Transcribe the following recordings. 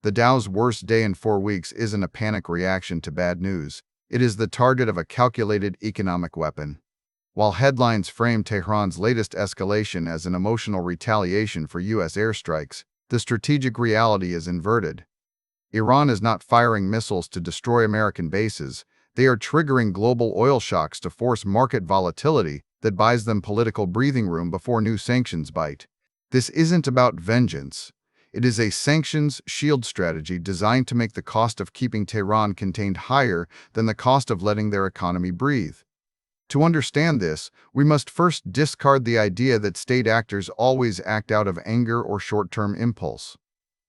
The Dow's worst day in 4 weeks isn't a panic reaction to bad news. It is the target of a calculated economic weapon. While headlines frame Tehran's latest escalation as an emotional retaliation for U.S. airstrikes, the strategic reality is inverted. Iran is not firing missiles to destroy American bases. They are triggering global oil shocks to force market volatility that buys them political breathing room before new sanctions bite. This isn't about vengeance. It is a sanctions-shield strategy designed to make the cost of keeping Tehran contained higher than the cost of letting their economy breathe. To understand this, we must first discard the idea that state actors always act out of anger or short-term impulse.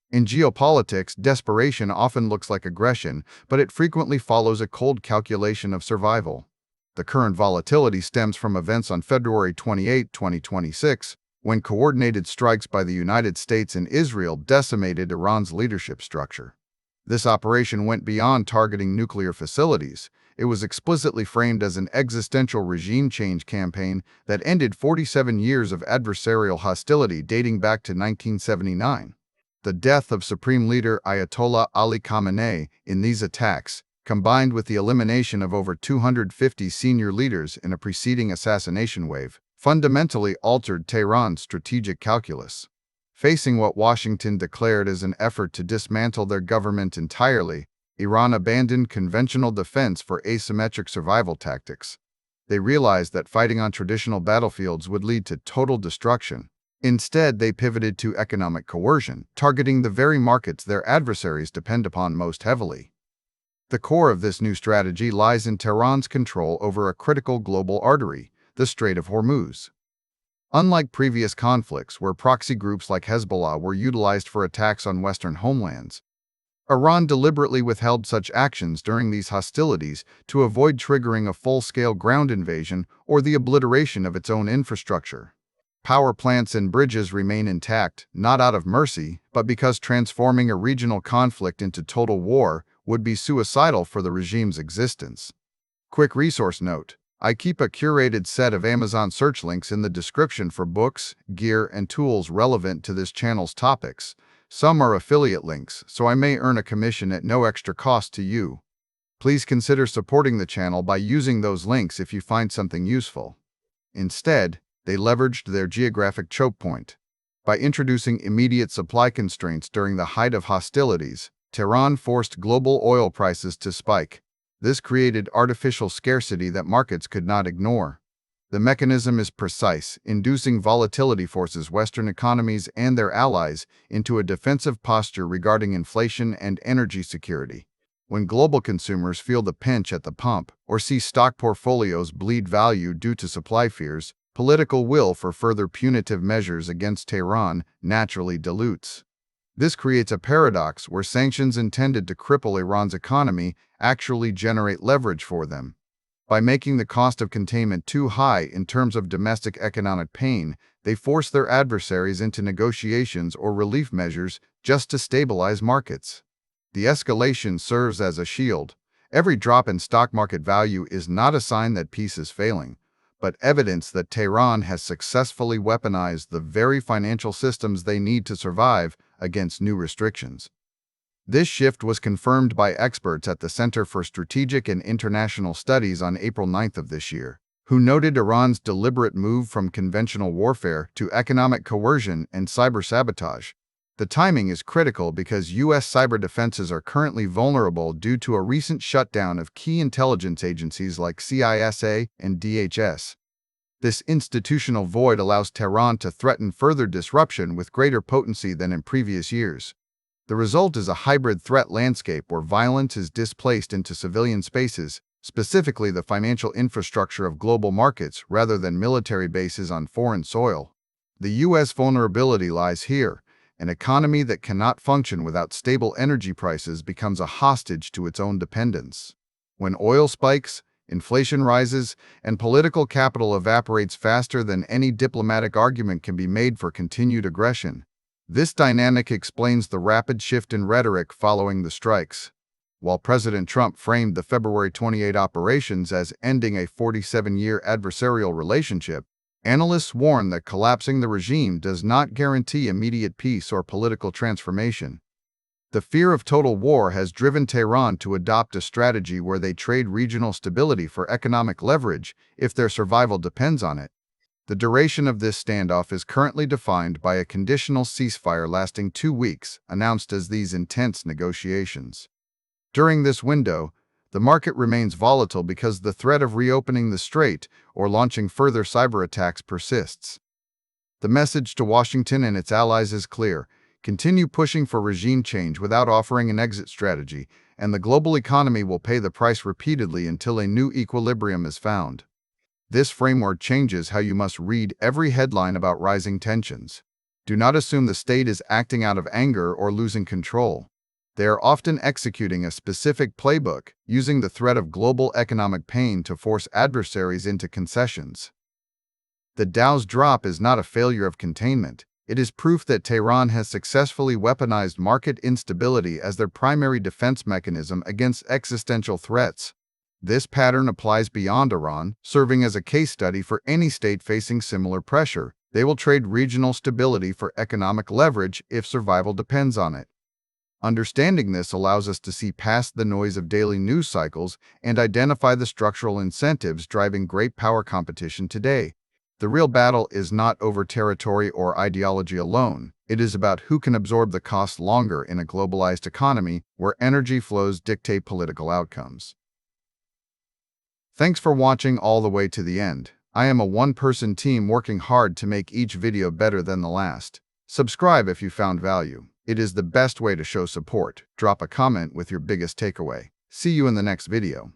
In geopolitics, desperation often looks like aggression, but it frequently follows a cold calculation of survival. The current volatility stems from events on February 28, 2026, when coordinated strikes by the United States and Israel decimated Iran's leadership structure. This operation went beyond targeting nuclear facilities. It was explicitly framed as an existential regime change campaign that ended 47 years of adversarial hostility dating back to 1979. The death of Supreme Leader Ayatollah Ali Khamenei in these attacks, combined with the elimination of over 250 senior leaders in a preceding assassination wave, fundamentally altered Tehran's strategic calculus. Facing what Washington declared as an effort to dismantle their government entirely, Iran abandoned conventional defense for asymmetric survival tactics. They realized that fighting on traditional battlefields would lead to total destruction. Instead, they pivoted to economic coercion, targeting the very markets their adversaries depend upon most heavily. The core of this new strategy lies in Tehran's control over a critical global artery, the Strait of Hormuz. Unlike previous conflicts where proxy groups like Hezbollah were utilized for attacks on Western homelands, Iran deliberately withheld such actions during these hostilities to avoid triggering a full-scale ground invasion or the obliteration of its own infrastructure. Power plants and bridges remain intact, not out of mercy, but because transforming a regional conflict into total war would be suicidal for the regime's existence. Quick resource note: I keep a curated set of Amazon search links in the description for books, gear, and tools relevant to this channel's topics. Some are affiliate links, so I may earn a commission at no extra cost to you. Please consider supporting the channel by using those links if you find something useful. Instead, they leveraged their geographic choke point. By introducing immediate supply constraints during the height of hostilities, Tehran forced global oil prices to spike. This created artificial scarcity that markets could not ignore. The mechanism is precise. Inducing volatility forces Western economies and their allies into a defensive posture regarding inflation and energy security. When global consumers feel the pinch at the pump or see stock portfolios bleed value due to supply fears, political will for further punitive measures against Tehran naturally dilutes. This creates a paradox where sanctions intended to cripple Iran's economy actually generate leverage for them. By making the cost of containment too high in terms of domestic economic pain, they force their adversaries into negotiations or relief measures just to stabilize markets. The escalation serves as a shield. Every drop in stock market value is not a sign that peace is failing, but evidence that Tehran has successfully weaponized the very financial systems they need to survive against new restrictions. This shift was confirmed by experts at the Center for Strategic and International Studies on April 9th of this year, who noted Iran's deliberate move from conventional warfare to economic coercion and cyber sabotage. The timing is critical because U.S. cyber defenses are currently vulnerable due to a recent shutdown of key intelligence agencies like CISA and DHS. This institutional void allows Tehran to threaten further disruption with greater potency than in previous years. The result is a hybrid threat landscape where violence is displaced into civilian spaces, specifically the financial infrastructure of global markets rather than military bases on foreign soil. The U.S. vulnerability lies here. An economy that cannot function without stable energy prices becomes a hostage to its own dependence. When oil spikes, inflation rises, and political capital evaporates faster than any diplomatic argument can be made for continued aggression. This dynamic explains the rapid shift in rhetoric following the strikes. While President Trump framed the February 28 operations as ending a 47-year adversarial relationship, analysts warn that collapsing the regime does not guarantee immediate peace or political transformation. The fear of total war has driven Tehran to adopt a strategy where they trade regional stability for economic leverage if their survival depends on it. The duration of this standoff is currently defined by a conditional ceasefire lasting 2 weeks, announced as these intense negotiations. During this window, the market remains volatile because the threat of reopening the strait or launching further cyber attacks persists. The message to Washington and its allies is clear: continue pushing for regime change without offering an exit strategy, and the global economy will pay the price repeatedly until a new equilibrium is found. This framework changes how you must read every headline about rising tensions. Do not assume the state is acting out of anger or losing control. They are often executing a specific playbook, using the threat of global economic pain to force adversaries into concessions. The Dow's drop is not a failure of containment. It is proof that Tehran has successfully weaponized market instability as their primary defense mechanism against existential threats. This pattern applies beyond Iran, serving as a case study for any state facing similar pressure. They will trade regional stability for economic leverage if survival depends on it. Understanding this allows us to see past the noise of daily news cycles and identify the structural incentives driving great power competition today. The real battle is not over territory or ideology alone. It is about who can absorb the cost longer in a globalized economy where energy flows dictate political outcomes. Thanks for watching all the way to the end. I am a one-person team working hard to make each video better than the last. Subscribe if you found value. It is the best way to show support. Drop a comment with your biggest takeaway. See you in the next video.